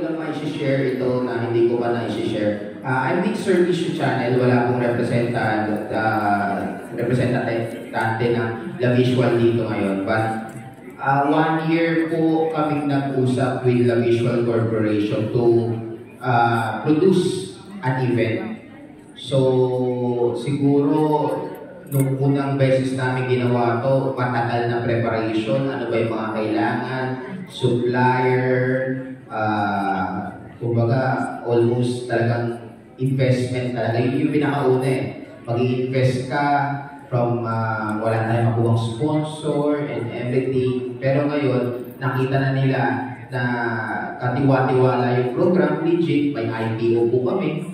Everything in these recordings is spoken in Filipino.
lang ma-share ito na hindi ko pa na-share. I'm with Service Channel, wala akong representative ng La Visual dito ngayon. But 1 year po kaming nag-usap with La Visual Corporation to produce an event. So, siguro, nung unang beses namin ginawa to, matagal na preparation, ano ba yung mga kailangan, supplier, kumbaga, almost talagang investment talaga. Yun yung pinakauna eh. Mag-i-invest ka from wala tayong makuhang sponsor and everything. Pero ngayon, nakita na nila na katiwa-tiwala yung program, legit, may IPO po kami.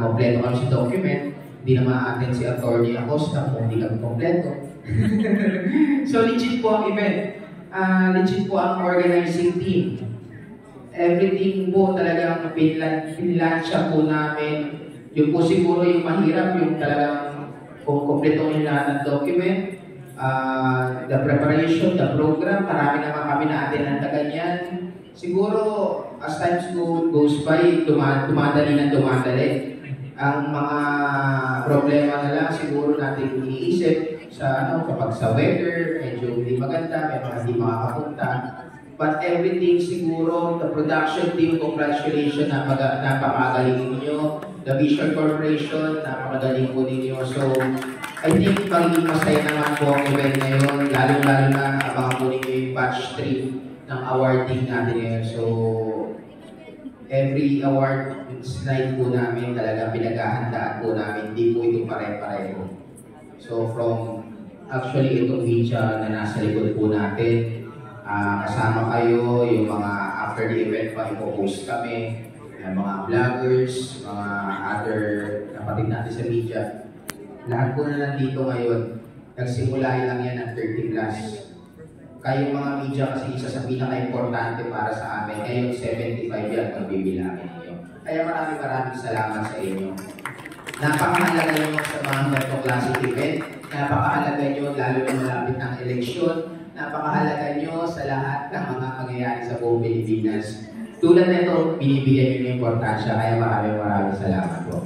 Kompleto kami sa document. Hindi naman atin si Atty. Acosta kung hindi kami kompleto. So legit po ang event. Legit po ang organizing team. Everything po talagang pinlansya po namin. Yun po siguro yung mahirap, yung talagang kung kompleto yung lahat ng document, the preparation, the program, marami naman kami na atin na ganyan. Siguro, as times goes by, dumadali. Ang mga problema na lang siguro natin iniisip sa kapag sa weather, medyo hindi maganda, may mga hindi makakapunta. But everything siguro, the production team, congratulations, napakagaling ninyo. The Visual Corporation, napakagaling po ninyo. So, I think magiging masaya naman po ang event ngayon, lalo-lalo na abangan po ninyo yung batch 3 ng awarding natin ngayon. So, every award slide po namin talaga pinaghahandaan po namin, hindi po ito pare-pareho. So from actually itong media na nasa likod po natin, kasama kayo, yung mga after the event pa ipo-post kami, yung mga vloggers, mga other kapatid natin sa media. Lahat po na nandito ngayon, nagsimula lang yan at 30 plus. Kayong mga media kasi isa sa pinaka-importante para sa amin. Ngayon 75 yan, magbibilangin ninyo. Kaya maraming salamat sa inyo. Napakahalaga nyo sa mga ganitong classic event. Napakahalaga nyo lalo na malapit ng eleksyon. Napakahalaga nyo sa lahat ng mga mangyayari sa buong Pilipinas. Tulad nito, binibigyan nyo ng importansya. Kaya maraming salamat po.